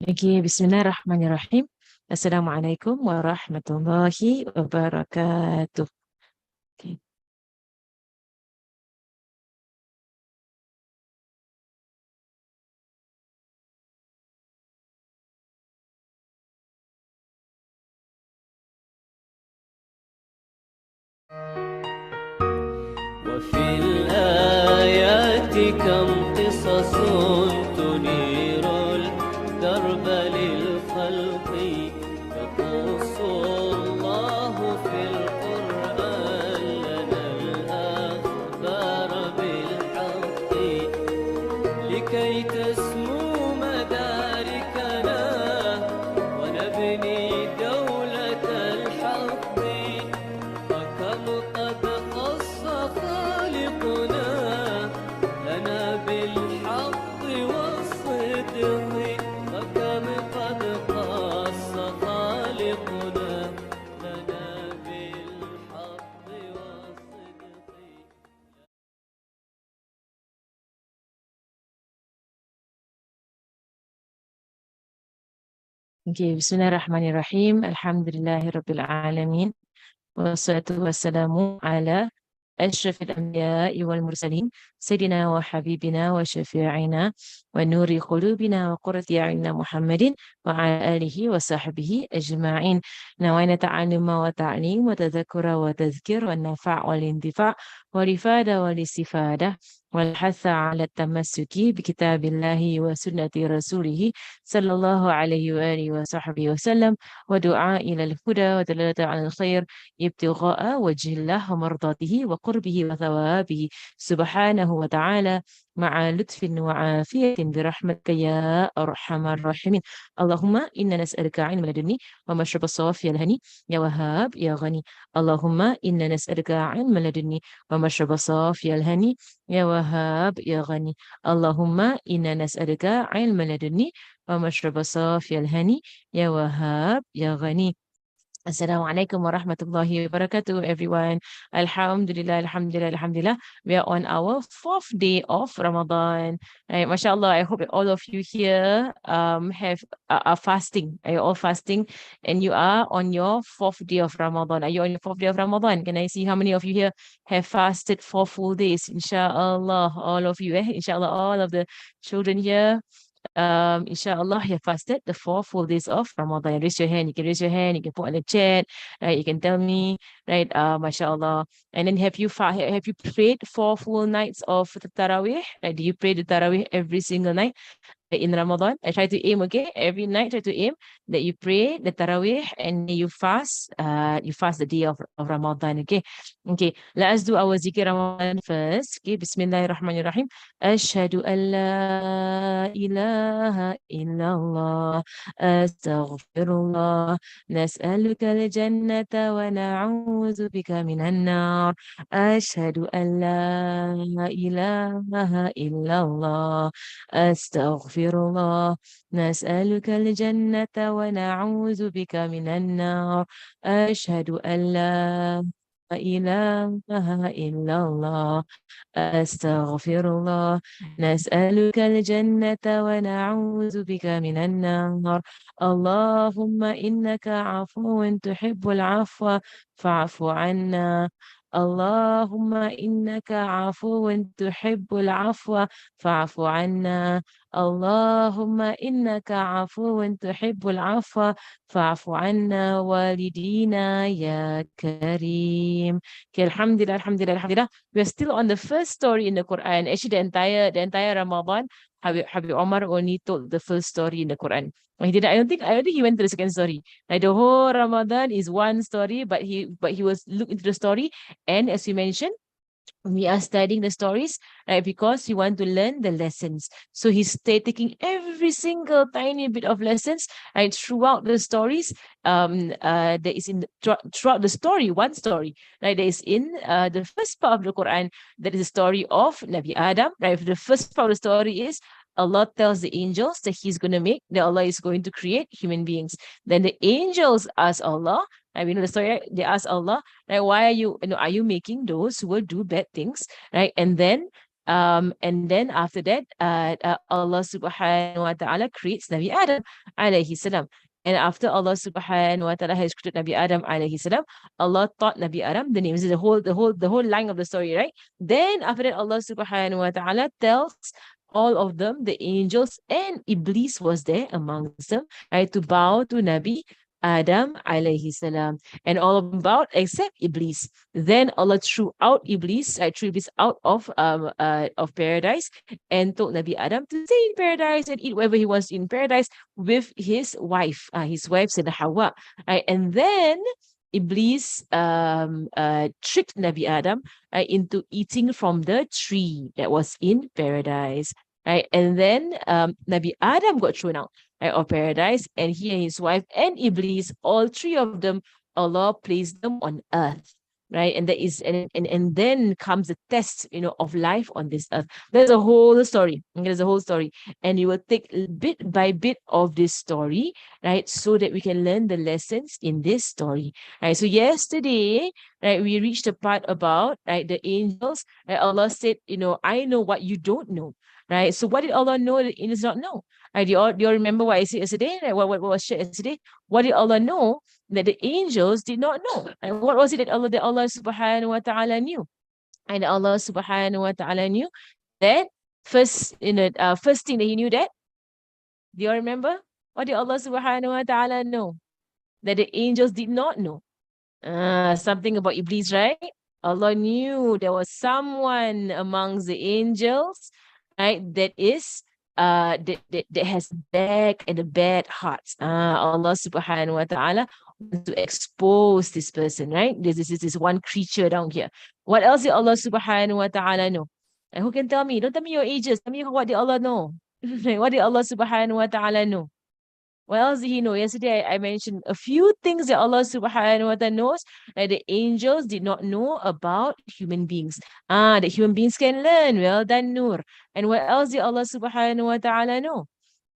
Okay, Bismillahirrahmanirrahim. Assalamualaikum warahmatullahi wabarakatuh. Okay. وفي الآيات كم قصص تنير الدرب للخلق يقص الله في القرآن لنا الأخبار بالحق لكي تسمو مداركنا ونبني دولة الحق فكم قد قص خالقنا لنا بالحق والصدق فكم قد قص خالقنا لنا بالحق والصدق. Okay, Bismillahirrahmanirrahim. Alhamdulillahirabbil alamin. Wassalatu wassalamu ala أشرف الأنبياء والمرسلين سيدنا وحبيبنا وشفيعنا ونور قلوبنا وقرة أعيننا محمد وعلى آله وصحبه أجمعين. نوينا تعلم وتعليم وتذكر وتذكير والنفع والانتفاع والإفادة والاستفادة والحث على التمسك بكتاب الله وسنة رسوله صلى الله عليه وآله وصحبه وسلم ودعاء إلى الهدى ودلالة على الخير ابتغاء وجه الله ومرضاته وقربه وثوابه سبحانه وتعالى مع لطف وعافية برحمتك يا أرحم الراحمين. اللهم إنا نسألك علم لدني ومشرب الصافي الهني يا وهاب يا غني. اللهم إنا نسألك علم لدني ومشرب الصافي الهني يا وهاب يا غني. اللهم إنا نسألك علم لدني ومشرب الصافي الهني يا وهاب يا غني. Assalamualaikum warahmatullahi wabarakatuh, everyone. Alhamdulillah, alhamdulillah, alhamdulillah. We are on our 4th day of Ramadan. Right, mashallah, I hope that all of you here have are fasting. Are you all fasting? And you are on your 4th day of Ramadan. Are you on your 4th day of Ramadan? Can I see how many of you here have fasted 4 full days? Inshallah, all of you, inshallah, all of the children here. Inshallah, you fasted the 4 full days of Ramadan. Raise your hand. You can raise your hand. You can put in the chat. Right? You can tell me. Right? MashaAllah. And then have you prayed 4 full nights of the Tarawih? Right? Do you pray the Tarawih every single night? In Ramadan, I try to aim, okay, every night try to aim that you pray the Tarawih and you fast the day of Ramadan, okay. Let us do our zikr Ramadan first. Okay, Bismillahirrahmanirrahim. Ashhadu an la ilaha illallah, astaghfirullah, nas'aluka al-jannata wa na'udzu bika minan nar. Ashhadu an la ilaha illallah, أستغفر الله، نسألك الجنة ونعوذ بك من النار. أشهد أن لا إله إلا الله، أستغفر الله، نسألك الجنة ونعوذ بك من النار. اللهم إنك عفو تحب العفو فاعف عنا. اللهم إنك عفو تحب العفو فاعف عنا. اللهم إنك عفو تحب العفو فاعف عنا والدينا يا كريم. Okay, Alhamdulillah, Alhamdulillah, Alhamdulillah. We are still on the first story in the Quran. Actually, the entire Ramadan, Habib Omar only told the first story in the Quran. He didn't. I don't think he went to the second story. Like the whole Ramadan is one story, but he was looked into the story, and as we mentioned, we are studying the stories, right? Because we want to learn the lessons. So he's taking every single tiny bit of lessons, right, throughout the stories. There is throughout the story, one story, right? There is in the first part of the Quran, that is the story of Nabi Adam, right? The first part of the story is Allah tells the angels that Allah is going to create human beings. Then the angels ask Allah, We know the story, right? They ask Allah, right, why are you making those who will do bad things, right? And then after that, Allah subhanahu wa ta'ala creates Nabi Adam alayhi salam. And after Allah subhanahu wa ta'ala has created Nabi Adam alayhi salam, Allah taught Nabi Adam the names, the whole line of the story, right? Then after that, Allah subhanahu wa ta'ala tells all of them, the angels and Iblis was there amongst them, right, to bow to Nabi Adam alayhi salam. And all of them bowed except Iblis. Then Allah threw Iblis out of paradise and told Nabi Adam to stay in paradise and eat whatever he wants in paradise with his wife, Sayyidah Hawa. Right? And then Iblis tricked Nabi Adam into eating from the tree that was in paradise. Right? And then Nabi Adam got thrown out, right, of paradise, and he and his wife and Iblis, all three of them, Allah placed them on earth. Right, and that is and then comes the test, of life on this earth. There's a whole story. There's a whole story, and you will take bit by bit of this story, right, so that we can learn the lessons in this story. Right. So yesterday, right, we reached the part about, right, the angels. Right, Allah said, I know what you don't know. Right. So what did Allah know that angels don't know? Right, do you all remember what I said yesterday? Right, what was shared yesterday? What did Allah know that the angels did not know? And what was it that Allah subhanahu wa ta'ala knew? And Allah subhanahu wa ta'ala knew that first thing that he knew that. Do you all remember? What did Allah subhanahu wa ta'ala know that the angels did not know? Something about Iblis, right? Allah knew there was someone amongst the angels, right, that has black and a bad hearts. Allah subhanahu wa ta'ala wants to expose this person, right? This one creature down here. What else did Allah subhanahu wa ta'ala know? And who can tell me? Don't tell me your ages. Tell me what did Allah know? What did Allah subhanahu wa ta'ala know? What else did he know? Yesterday, I mentioned a few things that Allah subhanahu wa ta'ala knows that the angels did not know about human beings. That human beings can learn. Well done, Noor. And what else did Allah subhanahu wa ta'ala know?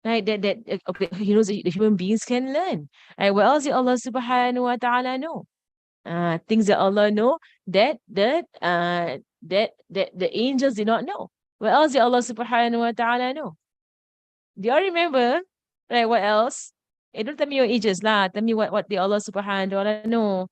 Right, okay, he knows that the human beings can learn. Right, what else did Allah subhanahu wa ta'ala know? Things that Allah know that the angels did not know. What else did Allah subhanahu wa ta'ala know? Do you all remember? Right, what else? Don't tell me your ages lah. Tell me what did Allah subhanahu wa ta'ala know.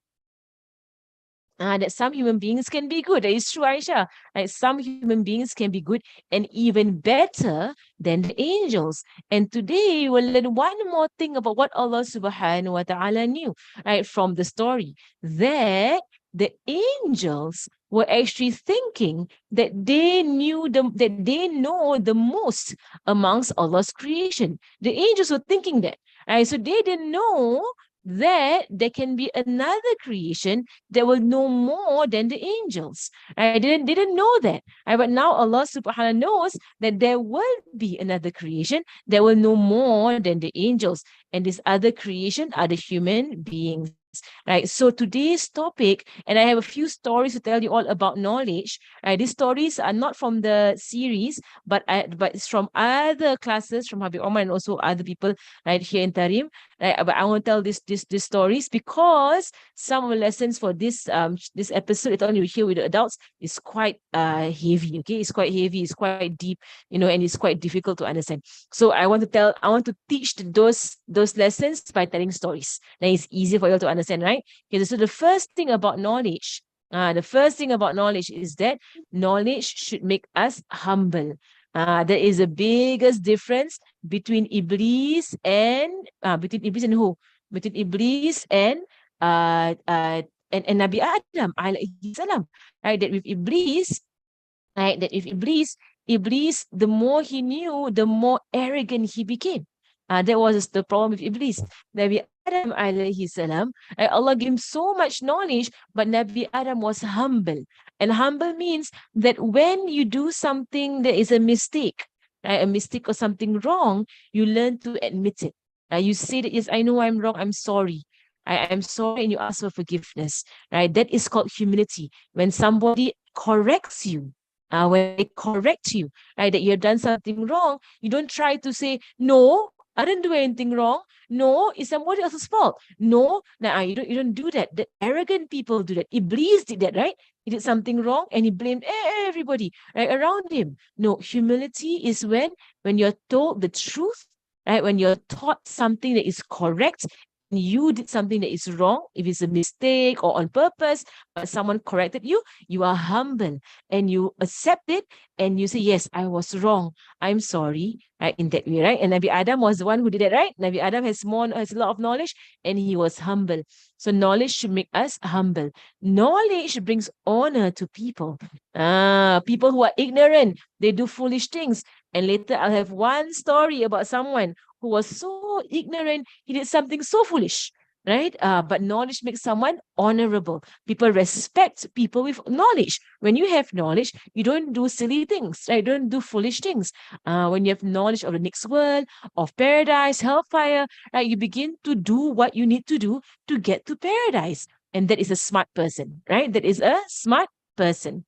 That some human beings can be good. That is true, Aisha. Like some human beings can be good and even better than the angels. And today we'll learn one more thing about what Allah subhanahu wa ta'ala knew, right, from the story. That the angels were actually thinking that they know the most amongst Allah's creation. The angels were thinking that. Right? So they didn't know that there can be another creation that will know more than the angels. I didn't know that. But now Allah subhanahu knows that there will be another creation that will know more than the angels. And this other creation are the human beings. Right. So today's topic, and I have a few stories to tell you all about knowledge. These stories are not from the series, but it's from other classes from Habib Omar and also other people right here in Tarim. Right. But I want to tell these stories because some of the lessons for this episode, it's only here with the adults, is quite heavy. Okay, it's quite heavy, it's quite deep, and it's quite difficult to understand. So I want to teach those lessons by telling stories. Then it's easier for you to understand, right? Okay, so the first thing about knowledge is that knowledge should make us humble. There is the biggest difference between Iblis and who? Between Iblis and Nabi Adam alayhi salam. Right? That with Iblis, Iblis, the more he knew, the more arrogant he became. That was the problem with Iblis. Nabi Adam alayhi salam, Allah gave him so much knowledge, but Nabi Adam was humble. And humble means that when you do something that is a mistake, right, a mistake or something wrong, you learn to admit it. You say that, yes, I know I'm wrong, I'm sorry. I'm sorry, and you ask for forgiveness. Right? That is called humility. When somebody corrects you, when they correct you, right, that you have done something wrong, you don't try to say, no, I didn't do anything wrong. No, it's somebody else's fault. No, nah, you don't do that. The arrogant people do that. Iblis did that, right? He did something wrong and he blamed everybody right around him. No, humility is when you're told the truth, right? When you're taught something that is correct, you did something that is wrong, if it's a mistake or on purpose, but someone corrected you, you are humble and you accept it and you say, yes, I was wrong. I'm sorry, right? In that way, right? And Nabi Adam was the one who did it, right? Nabi Adam has a lot of knowledge and he was humble. So knowledge should make us humble. Knowledge brings honor to people. People who are ignorant, they do foolish things. And later I'll have one story about someone who was so ignorant, he did something so foolish, right? But knowledge makes someone honorable. People respect people with knowledge. When you have knowledge, you don't do silly things, right? Don't do foolish things. When you have knowledge of the next world, of paradise, hellfire, right? You begin to do what you need to do to get to paradise. And that is a smart person, right? That is a smart person.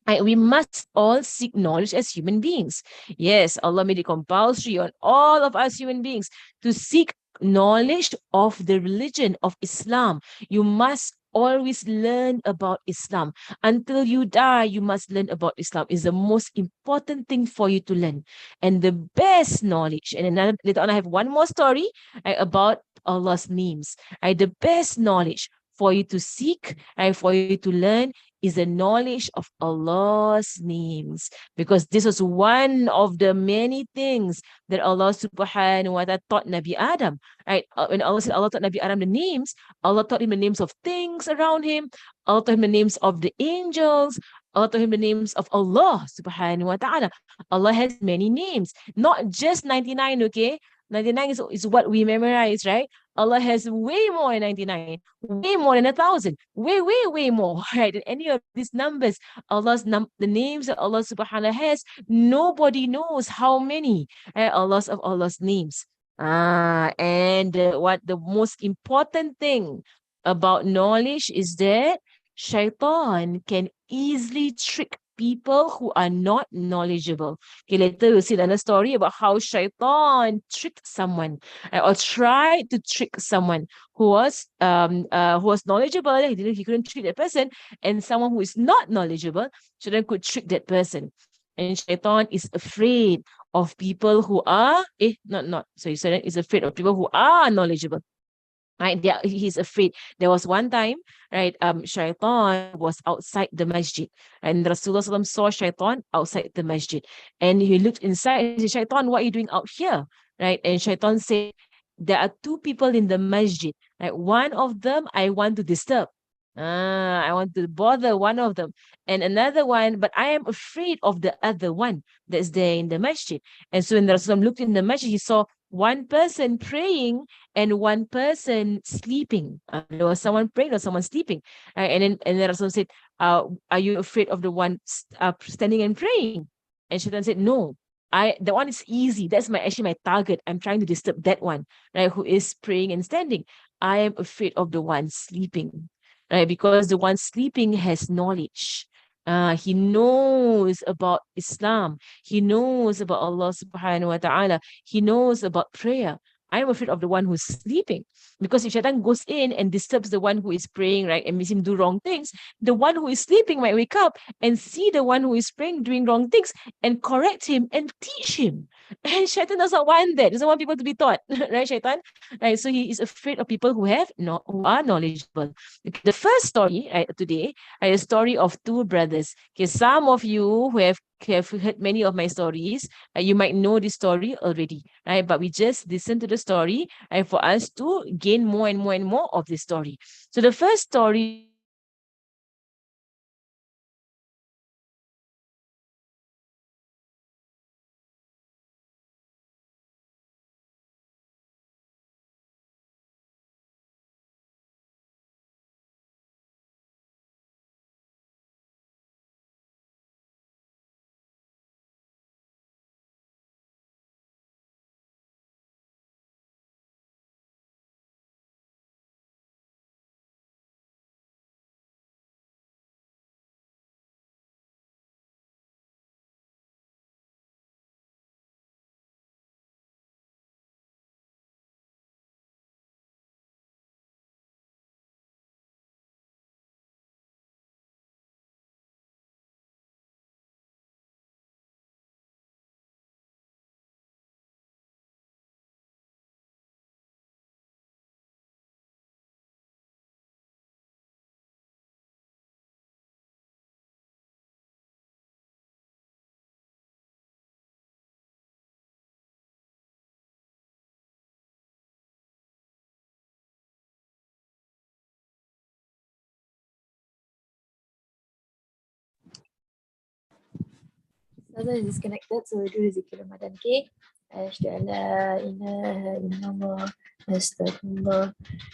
We must all seek knowledge as human beings. Yes, Allah made it compulsory on all of us human beings to seek knowledge of the religion of Islam. You must always learn about Islam. Until you die, you must learn about Islam. It's the most important thing for you to learn. And the best knowledge, and another later on, I have one more story about Allah's names. The best knowledge for you to seek and for you to learn is the knowledge of Allah's names. Because this was one of the many things that Allah subhanahu wa ta'ala taught Nabi Adam. Right? When Allah said Allah taught Nabi Adam the names, Allah taught him the names of things around him, Allah taught him the names of the angels, Allah taught him the names of Allah subhanahu wa ta'ala. Allah has many names, not just 99, okay? 99 is what we memorize, right? Allah has way more than 99, way more than 1,000, way more, right? Than any of these numbers. The names that Allah subhanahu has, nobody knows how many Allah's names. And what the most important thing about knowledge is that shaitan can easily trick people who are not knowledgeable. Okay, later we'll see another story about how shaitan tricked someone or tried to trick someone who was knowledgeable. He couldn't trick that person, and someone who is not knowledgeable, shaitan could trick that person. And shaitan is afraid of people who are Shaitan is afraid of people who are knowledgeable. Right, he's afraid. There was one time, right? Shaitan was outside the masjid, and Rasulullah SAW saw Shaitan outside the masjid, and he looked inside and said, "Shaitan, what are you doing out here?" Right, and Shaitan said, "There are two people in the masjid. Right, one of them I want to disturb. I want to bother one of them, and another one, but I am afraid of the other one that's there in the masjid." And so when the Rasulullah looked in the masjid, he saw one person praying and one person sleeping. There was someone praying or someone sleeping. And then Rasul said, are you afraid of the one standing and praying? And Shaitan said, no. The one is easy. That's actually my target. I'm trying to disturb that one, right? Who is praying and standing. I am afraid of the one sleeping, right? Because the one sleeping has knowledge. He knows about Islam. He knows about Allah subhanahu wa ta'ala. He knows about prayer. I'm afraid of the one who's sleeping. Because if Shaitan goes in and disturbs the one who is praying, right, and makes him do wrong things, the one who is sleeping might wake up and see the one who is praying doing wrong things and correct him and teach him. And Shaitan does not want that. Doesn't want people to be taught, right, Shaitan? Right. So he is afraid of people who are knowledgeable. Okay, the first story today is a story of two brothers. Okay, some of you who have heard many of my stories, you might know this story already, right? But we just listen to the story for us to gain more and more and more of this story. So the first story Brother is disconnected, so we'll do the zikr Ramadan. Okay. أشهد أن لا إله إلا الله أستغفر الله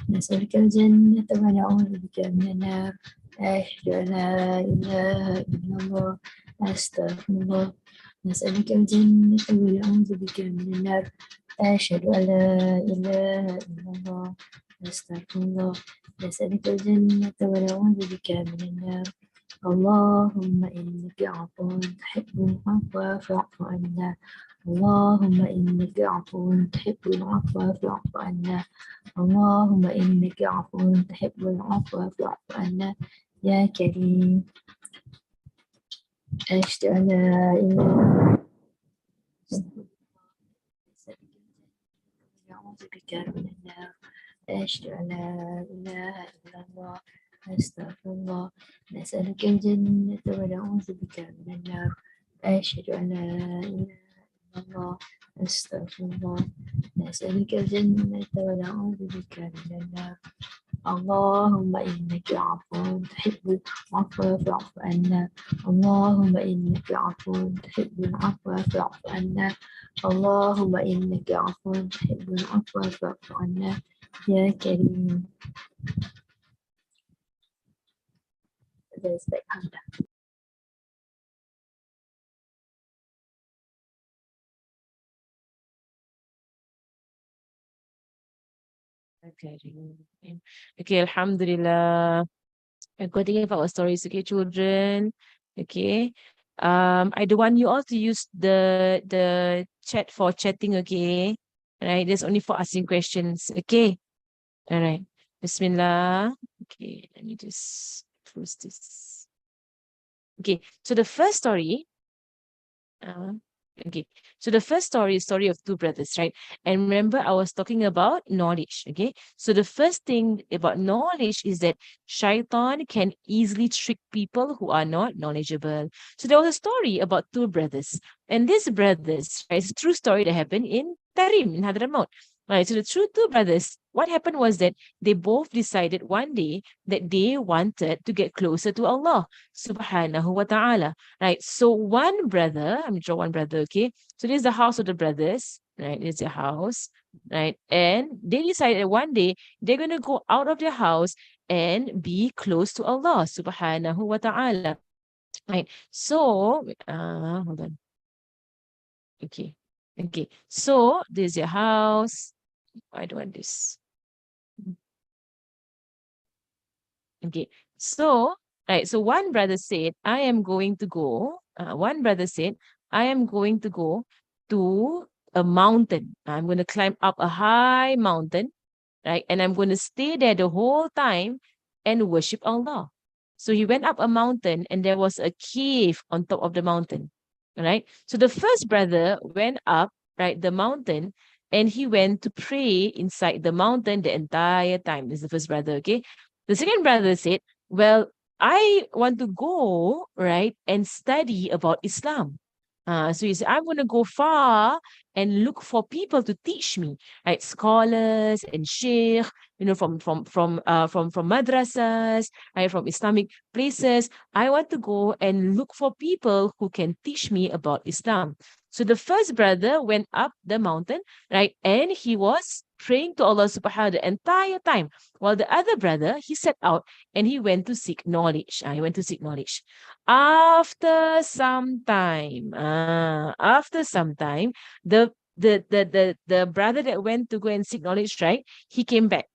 نسألك الجنة ونعوذ بك من النار أشهد أن لا إله إلا الله أستغفر الله نسألك الجنة ونعوذ بك من النار أشهد أن لا إله إلا الله أستغفر الله نسألك الجنة ونعوذ بك من النار اللهم إنك عفو تحب العفو فاعف عنا اللهم إنك عفو تحب العفو فاعف عنا اللهم إنك عفو تحب العفو فاعف عنا يا كريم أشهد أن لا إله أعوذ بك من النار أشهد أن لا إله إلا الله أستغفر الله نسألك الجنة ونعوذ بك من النار أشهد أن لا إله إلا الله أستغفر الله نسألك الجنة ونعوذ بك من النار اللهم إنك عفو تحب العفو فاعف عنا اللهم إنك عفو تحب العفو فاعف عنا اللهم إنك عفو تحب العفو فاعف عنا يا كريم. There's like Hamda. Okay, Alhamdulillah. I'm continuing with our stories, okay, children. Okay. I don't want you all to use the chat for chatting, okay? All right, that's only for asking questions, okay? All right. Bismillah. Okay, let me just close this. Okay, so the first story. Okay, so the first story is story of two brothers, right? And remember, I was talking about knowledge. Okay, so the first thing about knowledge is that shaitan can easily trick people who are not knowledgeable. So there was a story about two brothers, and these brothers, right, it's a true story that happened in Tarim in Hadramaut. Right, so the two brothers, what happened was that they both decided one day that they wanted to get closer to Allah subhanahu wa ta'ala. Right. So one brother, I'm gonna draw one brother, okay? So this is the house of the brothers, right? It's their house, right? And they decided that one day they're gonna go out of their house and be close to Allah subhanahu wa ta'ala. Right. So hold on. Okay. Okay. So this is your house. I don't want this. Okay. So, right. So one brother said, I am going to go. One brother said, I am going to go to a mountain. I'm going to climb up a high mountain, right? And I'm going to stay there the whole time and worship Allah. So he went up a mountain and there was a cave on top of the mountain, right? So the first brother went up, right, the mountain, and he went to pray inside the mountain the entire time. This is the first brother, okay? The second brother said, well, I want to go, right, and study about Islam. So he said, I'm going to go far and look for people to teach me, right? Scholars and sheikh, from madrasas, right, from Islamic places. I want to go and look for people who can teach me about Islam. So the first brother went up the mountain, right, and he was praying to Allah subhanahu the entire time, while the other brother, he set out and he went to seek knowledge. He went to seek knowledge. After some time, the brother that went to go and seek knowledge, right, he came back,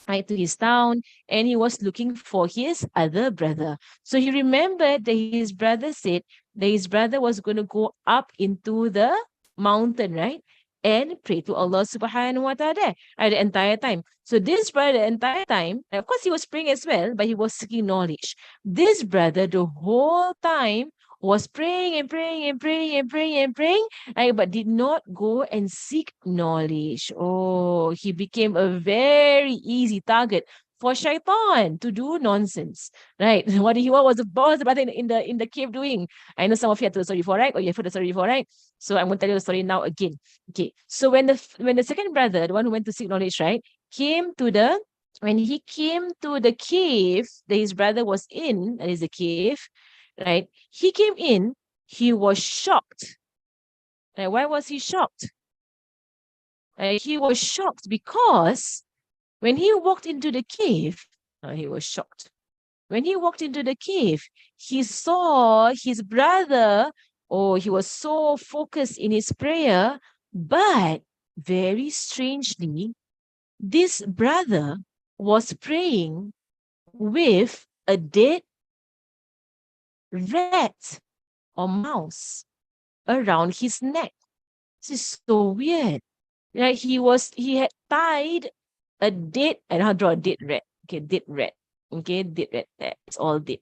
right, to his town, and he was looking for his other brother. So he remembered that his brother said that his brother was going to go up into the mountain, right, and pray to Allah subhanahu wa ta'ala the entire time. So this brother, the entire time, of course he was praying as well, but he was seeking knowledge. This brother, the whole time, was praying and praying and praying and praying and praying, right, but did not go and seek knowledge. Oh, he became a very easy target for shaitan to do nonsense, right? What was the brother in the cave doing? I know some of you have heard the story before, right? Or you have heard the story before, right? So I'm going to tell you the story now again. Okay. So when the second brother, the one who went to seek knowledge, right, when he came to the cave that his brother was in, that is the cave, right? He came in he was shocked. Why was he shocked? He was shocked because when he walked into the cave, he was shocked. When he walked into the cave, he saw his brother. Oh, he was so focused in his prayer, but very strangely, this brother was praying with a dead rat or mouse around his neck. This is so weird. Right? He had tied a dead, I don't draw a dead rat. Okay, dead rat. Okay, dead rat. It's all dead.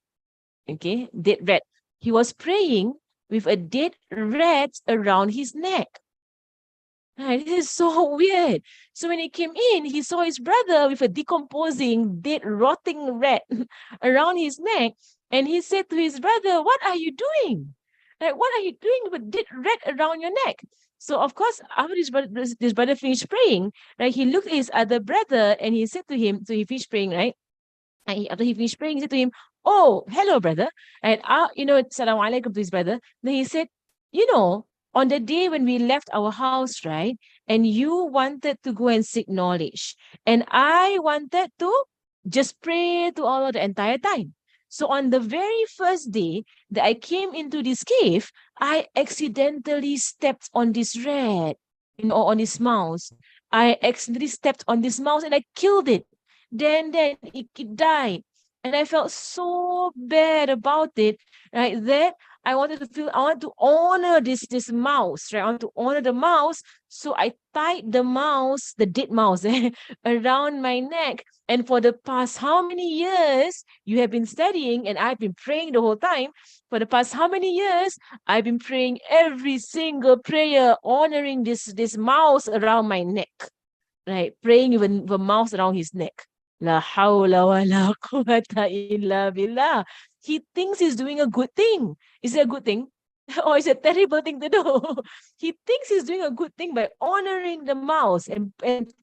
Okay, dead rat. He was praying with a dead rat around his neck. Right, this is so weird. So when he came in, he saw his brother with a decomposing, dead, rotting rat around his neck. And he said to his brother, "What are you doing? Like, what are you doing with a dead rat around your neck?" So, of course, after this brother finished praying, right, he looked at his other brother and he said to him, so he finished praying, right? And after he finished praying, he said to him, "Oh, hello, brother." And, salam alaikum to his brother. Then he said, on the day when we left our house, right, and you wanted to go and seek knowledge, and I wanted to just pray to Allah the entire time. So on the very first day that I came into this cave, I accidentally stepped on this rat, on this mouse. I accidentally stepped on this mouse and I killed it. Then it died. And I felt so bad about it, right? That I want to honor this mouse, right? I want to honor the mouse. So I tied the mouse, the dead mouse, around my neck. And for the past how many years you have been studying, and I've been praying the whole time, for the past how many years I've been praying every single prayer, honoring this mouse around my neck, right? Praying with a mouse around his neck. La hawla wa la quwwata illa billah. He thinks he's doing a good thing. Is it a good thing? Or is it a terrible thing to do? He thinks he's doing a good thing by honoring the mouse and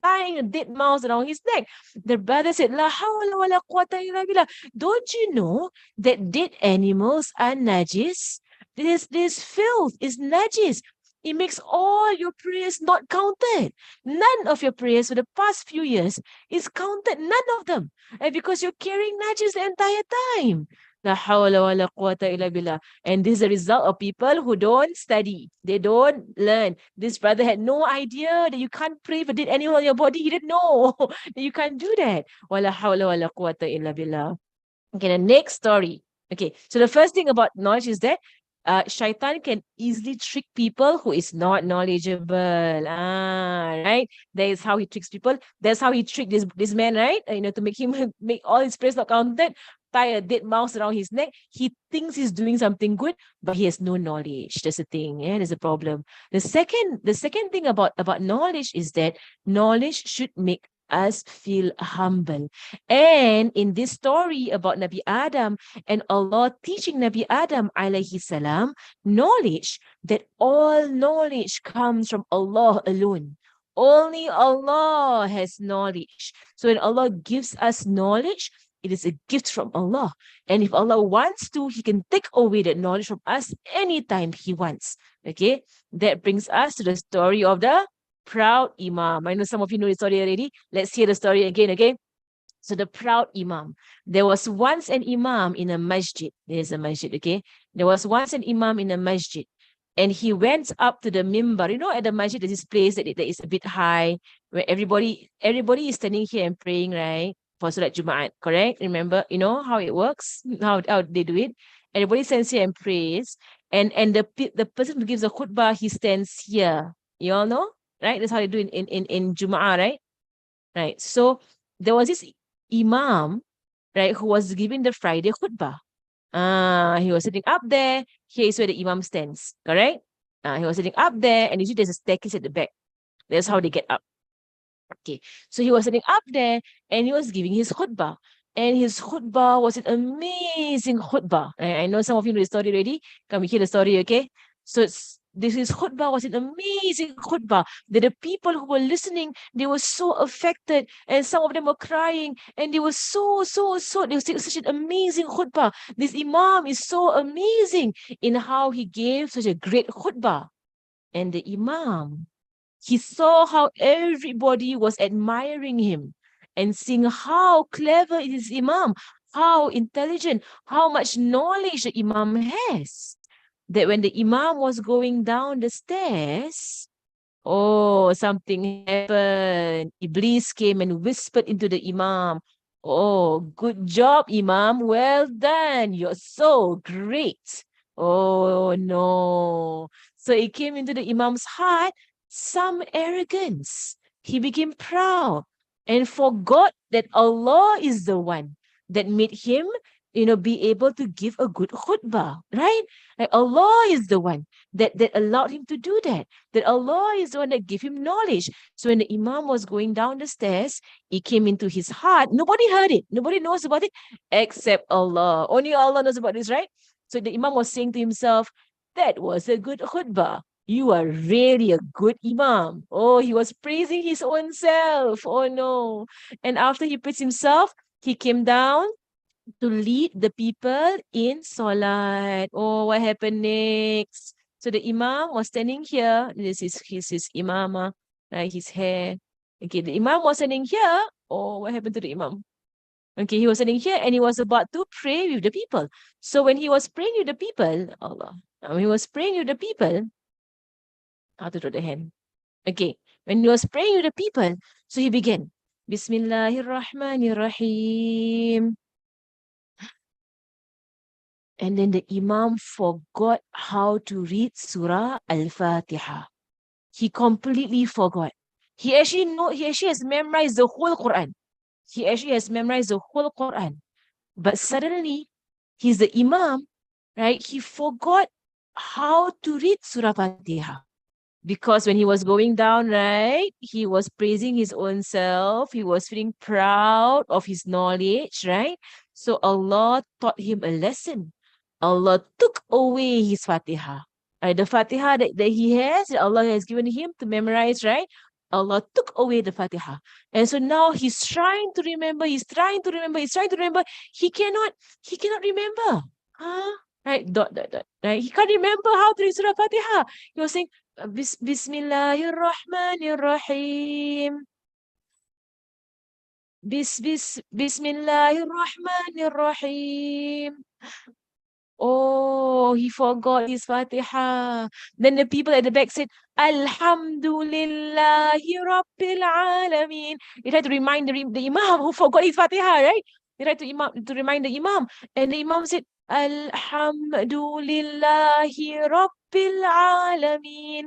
tying a dead mouse around his neck. The brother said, La hawla wa la quwwata illa billah. Don't you know that dead animals are najis? This filth is najis. It makes all your prayers not counted. None of your prayers for the past few years is counted. None of them. And because you're carrying najis the entire time. La hawla wa la quwwata illa billah. And this is the result of people who don't study. They don't learn. This brother had no idea that you can't pray for dead animal in your body. He didn't know that you can't do that. Wa la hawla wa la quwwata illa billah. Okay, the next story. Okay, so the first thing about knowledge is that shaitan can easily trick people who is not knowledgeable. Right? That is how he tricks people. That's how he tricked this man, right? To make him make all his prayers not counted, tie a dead mouse around his neck. He thinks he's doing something good, but he has no knowledge. That's the thing. Yeah, there's a problem. The second thing about knowledge is that knowledge should make us feel humble. And in this story about Nabi Adam and Allah teaching Nabi Adam alayhi salam knowledge, that all knowledge comes from Allah alone. Only Allah has knowledge. So when Allah gives us knowledge, it is a gift from Allah. And if Allah wants to, He can take away that knowledge from us anytime He wants. Okay, that brings us to the story of the proud imam. I know some of you know the story already. Let's hear the story again, okay? So the proud imam. There was once an imam in a masjid. There's a masjid, okay? There was once an imam in a masjid. And he went up to the mimbar. At the masjid, there's this place that is a bit high, where everybody is standing here and praying, right? For Salat Jumaat, correct? Remember, how it works, how they do it. Everybody stands here and prays. And the person who gives the khutbah, he stands here. You all know? Right? That's how they do it in Jum'ah, right? Right. So there was this imam, right, who was giving the Friday khutbah. He was sitting up there. Here is where the imam stands, correct? He was sitting up there, and you see there's a staircase at the back. That's how they get up. Okay. So he was sitting up there, and he was giving his khutbah. And his khutbah was an amazing khutbah. I know some of you know the story already. Can we hear the story, okay? So His khutbah was an amazing khutbah that the people who were listening, they were so affected, and some of them were crying, and they were they were saying such an amazing khutbah. This imam is so amazing in how he gave such a great khutbah. And the imam, he saw how everybody was admiring him and seeing how clever is imam, how intelligent, how much knowledge the imam has. That when the imam was going down the stairs, oh, something happened. Iblis came and whispered into the imam, oh, good job, imam. Well done. You're so great. Oh, no. So it came into the imam's heart, some arrogance. He became proud and forgot that Allah is the one that made him, be able to give a good khutbah, right? Like Allah is the one that allowed him to do that. That Allah is the one that gave him knowledge. So when the imam was going down the stairs, it came into his heart. Nobody heard it. Nobody knows about it except Allah. Only Allah knows about this, right? So the imam was saying to himself, that was a good khutbah. You are really a good imam. Oh, he was praising his own self. Oh no. And after he praised himself, he came down to lead the people in Salat. Oh, what happened next? So the Imam was standing here. This is his imamah, right? His hair. Okay, the Imam was standing here. Oh, what happened to the Imam? Okay, he was standing here and he was about to pray with the people. So when he was praying with the people, Allah, when he was praying with the people, how to draw the hand? Okay, when he was praying with the people, so he began, Bismillahirrahmanirrahim. And then the Imam forgot how to read Surah Al-Fatiha. He completely forgot. He actually has memorized the whole Quran. He actually has memorized the whole Quran. But suddenly, he's the Imam, right? He forgot how to read Surah Fatiha. Because when he was going down, right, he was praising his own self. He was feeling proud of his knowledge, right? So Allah taught him a lesson. Allah took away his Fatiha. Right? The Fatiha that he has, that Allah has given him to memorize, right? Allah took away the Fatiha. And so now he's trying to remember, He cannot remember. Huh? Right? Dot. Right? He can't remember how to read Surah Fatiha. He was saying, Bismillahirrahmanirrahim. Bismillahirrahmanirrahim. Oh, he forgot his Fatiha. Then the people at the back said, Alhamdulillahi Rabbil Alameen. They tried to remind the Imam who forgot his Fatiha, right? They tried to remind the Imam. And the Imam said, Alhamdulillahi Rabbil Alameen.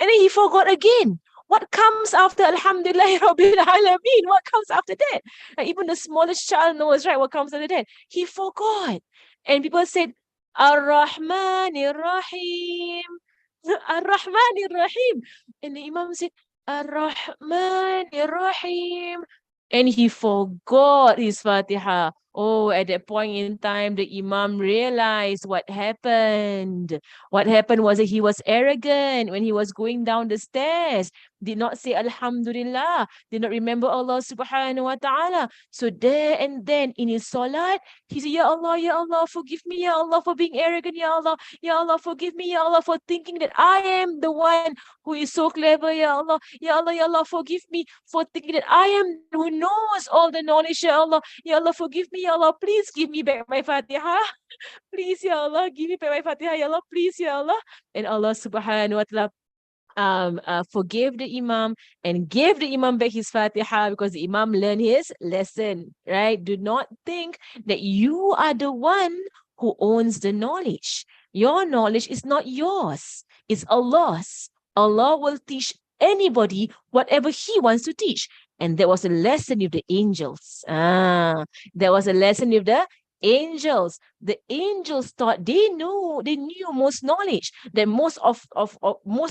And then he forgot again. What comes after Alhamdulillah Rabbil Alameen? What comes after that? Even the smallest child knows, right, what comes after that. He forgot. And people said, Ar-Rahmanir Rahim. Ar-Rahmanir Rahim. And the Imam said, Ar-Rahmanir Rahim. And he forgot his Fatiha. Oh, at that point in time, the Imam realized what happened. What happened was that he was arrogant when he was going down the stairs. Did not say Alhamdulillah. Did not remember Allah subhanahu wa ta'ala. So there and then in his salat, he said, Ya Allah, forgive me, Ya Allah, for being arrogant, Ya Allah, forgive me, Ya Allah, for thinking that I am the one who is so clever, Ya Allah, Ya Allah, forgive me for thinking that I am who knows all the knowledge, Ya Allah, forgive me, Ya Allah, please give me back my Fatiha. Please, Ya Allah, give me back my Fatiha, Ya Allah, please, Ya Allah. And Allah subhanahu wa ta'ala forgave the Imam and gave the Imam back his Fatiha because the Imam learned his lesson, right? Do not think that you are the one who owns the knowledge. Your knowledge is not yours. It's Allah's. Allah will teach anybody whatever He wants to teach. And there was a lesson with the angels. There was a lesson with the angels. The angels thought they knew most knowledge, that most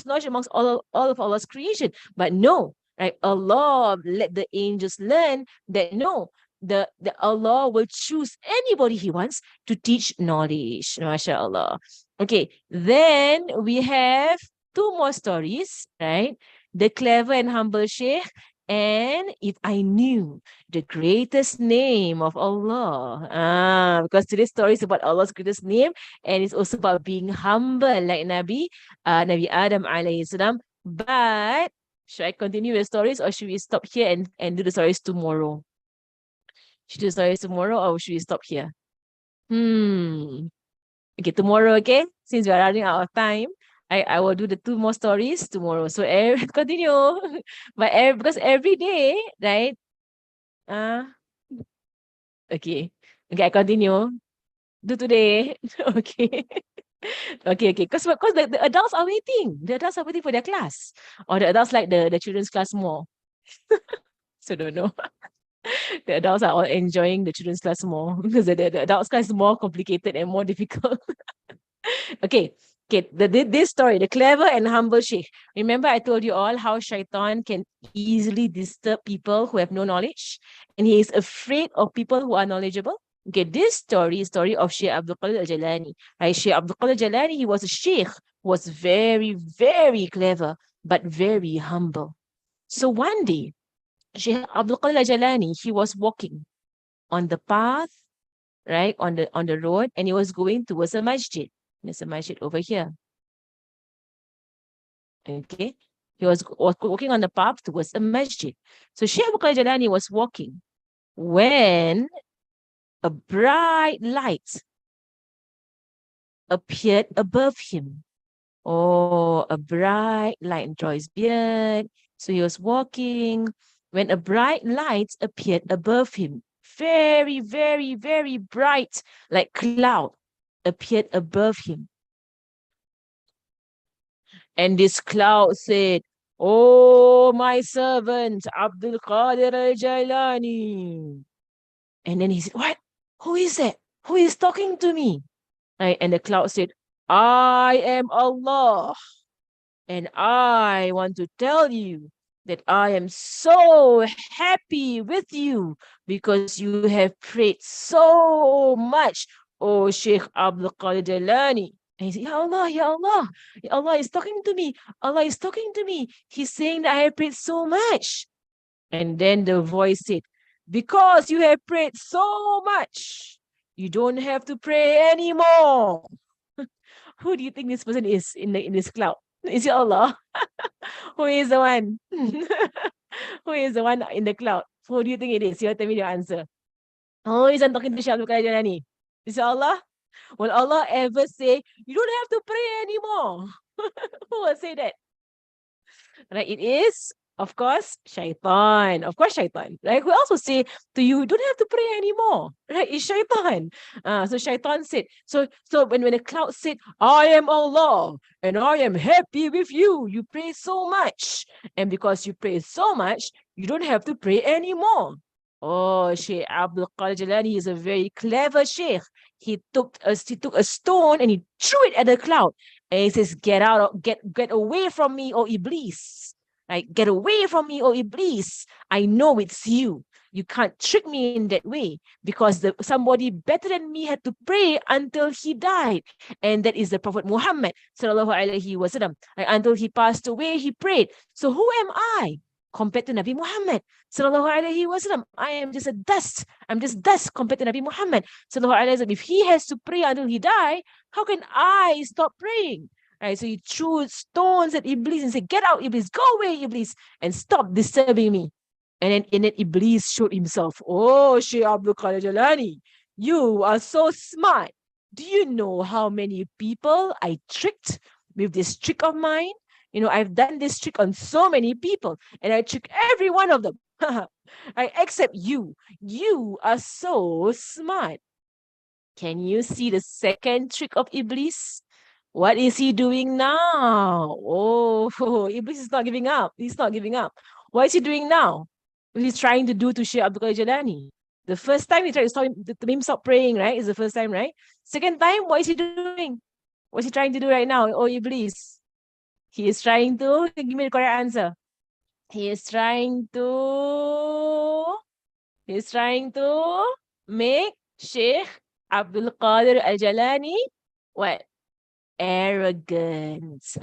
knowledge amongst all of Allah's creation. But no, right? Allah let the angels learn that no, the Allah will choose anybody He wants to teach knowledge. MashaAllah. Okay, then we have two more stories, right? The clever and humble sheikh, and if I knew the greatest name of Allah. Because today's story is about Allah's greatest name, and it's also about being humble, like Nabi Adam alayhi salam. But should I continue the stories, or should we stop here and do the stories tomorrow? Should we do the stories tomorrow, or should we stop here? Okay, tomorrow, okay? Since we are running out of time, I will do the two more stories tomorrow. So continue. But because every day, right? Okay. Okay, I continue. Do today. Okay. Okay. Because the adults are waiting. The adults are waiting for their class. Or the adults like the children's class more. So don't know. The adults are all enjoying the children's class more because the adults class is more complicated and more difficult. Okay. This story, the clever and humble sheikh. Remember, I told you all how shaitan can easily disturb people who have no knowledge, and he is afraid of people who are knowledgeable. Okay, this story is story of Sheikh Abdul Qadir al-Jalani. Right? Sheikh Abdul Qadir al-Jalani, he was a sheikh, was very, very clever, but very humble. So one day, Sheikh Abdul Qadir al-Jalani, he was walking on the path, right, on the road, and he was going towards a masjid. There's a masjid over here. Okay. He was walking on the path towards a masjid. So Sheikh Abdul Qadir al-Jalani was walking when a bright light appeared above him. Oh, a bright light draw his beard. So he was walking when a bright light appeared above him. Very, very, very bright, like cloud, appeared above him. And this cloud said, "Oh, my servant, Abdul Qadir al-Jailani." And then he said, "What? Who is that? Who is talking to me?" Right? And the cloud said, "I am Allah. And I want to tell you that I am so happy with you because you have prayed so much, oh Sheikh Abdul Qadir Jalani." And he said, Ya Allah, Ya Allah, Ya Allah is talking to me. Allah is talking to me. He's saying that I have prayed so much. And then the voice said, because you have prayed so much, you don't have to pray anymore. Who do you think this person is in this cloud? Is it Allah? Who is the one? Who is the one in the cloud? Who do you think it is? You tell me your answer. Who is talking to Syekh Abdul Qadir Jalani? Is it Allah? Will Allah ever say, you don't have to pray anymore? Who will say that? Right? It is, of course, shaitan. Of course, shaitan. Right? Who else will say to you, you don't have to pray anymore? Right? It's shaitan. So shaitan said, so when the cloud said, I am Allah and I am happy with you. You pray so much. And because you pray so much, you don't have to pray anymore. Oh, Sheikh Abdul Qadir Jalani is a very clever sheikh. He took a stone and he threw it at the cloud. And he says, get away from me, O Iblis. Right? Get away from me, O Iblis. I know it's you. You can't trick me in that way because somebody better than me had to pray until he died. And that is the Prophet Muhammad sallallahu alaihi wasallam. Right? Until he passed away, he prayed. So who am I compared to Nabi Muhammad sallallahu alaihi wasallam? I am just a dust. I'm just dust compared to Nabi Muhammad sallallahu alaihi wasallam. If he has to pray until he died, how can I stop praying? Right? So he threw stones at Iblis and said, get out, Iblis, go away, Iblis, and stop disturbing me. And then Iblis showed himself. Oh, Shaykh Abdul Qadir Jalani, you are so smart. Do you know how many people I tricked with this trick of mine? You know, I've done this trick on so many people, and I trick every one of them. Except you. You are so smart. Can you see the second trick of Iblis? What is he doing now? Oh, Iblis is not giving up. He's not giving up. What is he doing now? What he's trying to do to Shaykh Abdul Qadir Jalani. The first time he tried to make him stop praying, right? Is the first time, right? Second time, what is he doing? What's he trying to do right now? Oh, Iblis. He is trying to, give me the correct answer. He is trying to He's trying to make Sheikh Abdul Qadir Al-Jalani what? Arrogance.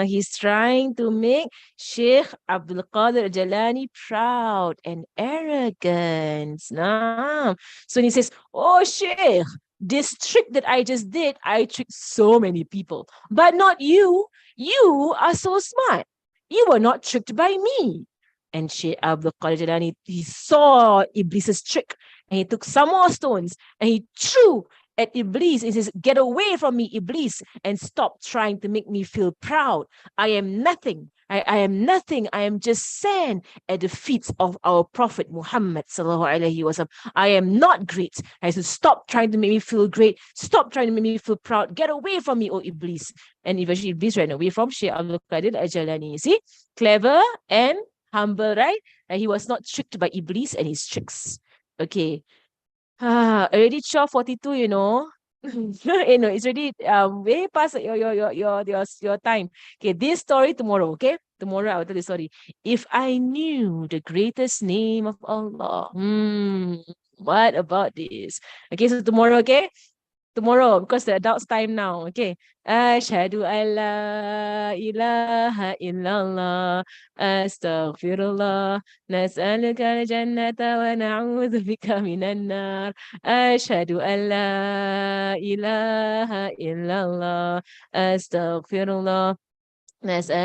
He's trying to make Sheikh Abdul Qadir Jalani proud and arrogant. So he says, oh Sheikh, this trick that I just did, I tricked so many people, but not you. You are so smart. You were not tricked by me. And Sheikh Abdul Qadir Jalani, he saw Iblis's trick and he took some more stones and he threw at Iblis. He says, get away from me, Iblis, and stop trying to make me feel proud. I am nothing. I am nothing. I am just sand at the feet of our Prophet Muhammad sallallahu alaihi wasallam. I am not great. I said, stop trying to make me feel great. Stop trying to make me feel proud. Get away from me, oh Iblis. And eventually Iblis ran away from Shaykh Abdul Qadir Al-Jalani. You see? Clever and humble, right? And he was not tricked by Iblis and his tricks. Okay. Already 12:42, you know. It's already way past your time. Okay, this story tomorrow, okay? Tomorrow I will tell the story. If I knew the greatest name of Allah, what about this? Okay, so tomorrow, okay? Tomorrow, because the adults time now, okay? Ashhadu an la ilaha illallah, astaghfirullah, nas'aluka al-jannata wa na'udhu bika minan nar. Ashhadu an la ilaha illallah, astaghfirullah, nas'aluka